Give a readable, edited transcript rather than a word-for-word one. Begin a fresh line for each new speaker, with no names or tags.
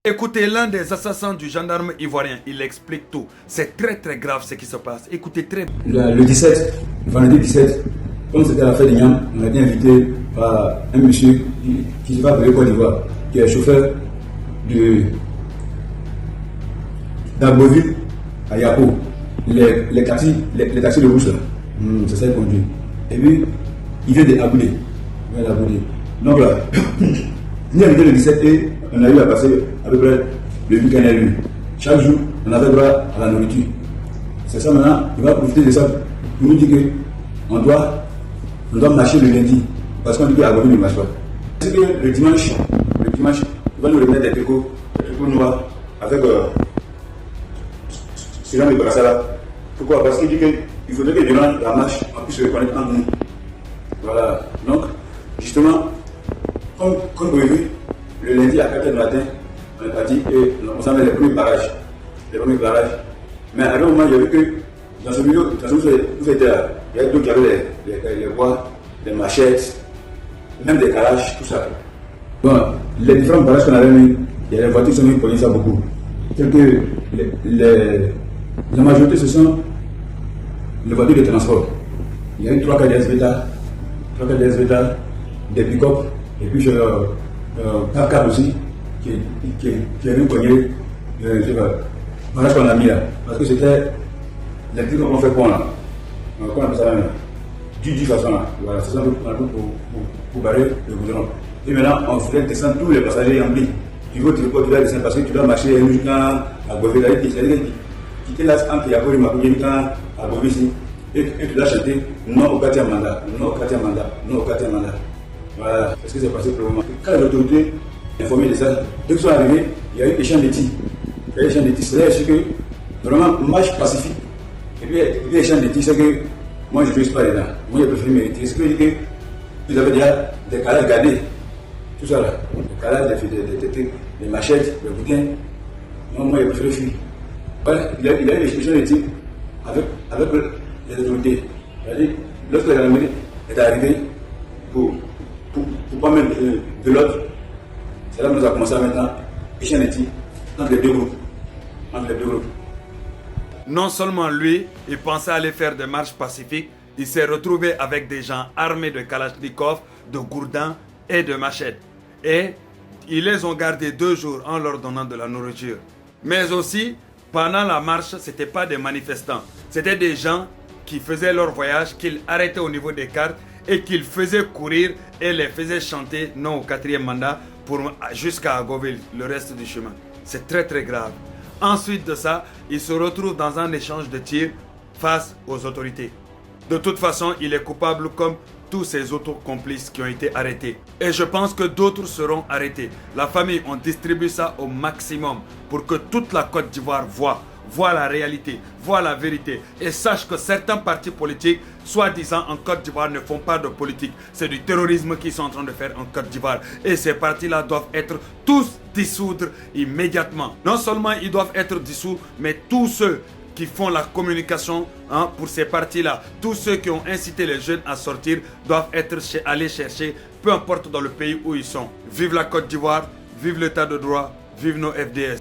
Écoutez, l'un des assassins du gendarme ivoirien, il explique tout. C'est très grave ce qui se passe. Écoutez très bien.
Le 17, le vendredi 17, comme c'était la fête de Niam, on a été invité par un monsieur qui va venir Côte d'Ivoire, qui est chauffeur d'Arboville à Yapo. Les taxis de bouche là, c'est ça qu'il conduit. Et puis, il vient d'Aboudé. Donc là, il est invité le 17 et on a eu à passer à peu près le week-end à lui. Chaque jour, on avait droit à la nourriture. C'est ça maintenant, il va profiter de ça pour nous dire qu'on doit marcher le lundi. Parce qu'on dit qu'à Agobi ne marche pas. C'est que le dimanche, il va nous remettre des trikots noirs avec ce genre de brassard là. Pourquoi? Parce qu'il dit qu'il faudrait que durant la marche, on puisse se reconnaître entre nous. Voilà. Donc, justement, comme prévu, le lundi à 4h du matin, on est parti et on s'en met les premiers barrages. Mais à un moment, il y a vu que dans ce milieu, où c'était là, il y a d'autres qui avaient les bois, les machettes, même des calages, tout ça. Bon, les différents barrages qu'on avait mis, il y a les voitures qui sont mis ça beaucoup. C'est que la majorité, ce sont les voitures de transport. Il y a eu 3 cas d'SVTA, des pick-up, et puis un câble aussi, qui est venu cogner, barrage qu'on a mis là. Parce que c'était les trucs qu'on fait quoi là. Qu'on appelle ça là. Du façon là. Voilà, c'est ça pour barrer le goudron. Et maintenant, on voulait descendre tous les passagers remplis. Tu veux, tu dois descendre parce que tu dois marcher jusqu'à Bové. C'est-à-dire quitter là entre Yapo et Makouni à Bové ici. Et tu dois chanter non au 4e mandat. Voilà, c'est ce qui s'est passé pour le moment. Quand l'autorité est informée de ça, dès qu'ils sont arrivés, il y a eu échange de tirs. C'est-à-dire que vraiment, marche pacifique. Et puis échange de tirs, c'est que moi je ne suis pas dedans. Moi je préfère mériter. C'est que vous avez déjà des calages gardés. Tout ça là. Des calages, des machettes, des bouquins. Moi je préfère fuir. Voilà, il y a eu des échanges de tirs avec les autorités. C'est-à-dire, lorsque la gendarmerie est arrivée pour pas mettre de l'autre, c'est là que nous avons commencé à maintenant échanger de tirs entre les deux groupes.
Non seulement lui, il pensait aller faire des marches pacifiques, il s'est retrouvé avec des gens armés de Kalachnikov, de gourdins et de machettes. Et ils les ont gardés 2 jours en leur donnant de la nourriture. Mais aussi, pendant la marche, ce n'étaient pas des manifestants. C'était des gens qui faisaient leur voyage, qu'ils arrêtaient au niveau des cartes et qu'ils faisaient courir et les faisaient chanter non au 4e mandat jusqu'à Agoville, le reste du chemin. C'est très grave. Ensuite de ça, il se retrouve dans un échange de tirs face aux autorités. De toute façon, il est coupable comme tous ses autres complices qui ont été arrêtés. Et je pense que d'autres seront arrêtés. La famille, on distribue ça au maximum pour que toute la Côte d'Ivoire voit la réalité, voit la vérité et sache que certains partis politiques, soi-disant en Côte d'Ivoire, ne font pas de politique. C'est du terrorisme qu'ils sont en train de faire en Côte d'Ivoire. Et ces partis-là doivent être tous dissoudre immédiatement. Non seulement ils doivent être dissous, mais tous ceux qui font la communication pour ces partis-là, tous ceux qui ont incité les jeunes à sortir doivent aller chercher, peu importe dans le pays où ils sont. Vive la Côte d'Ivoire, vive l'état de droit, vive nos FDS.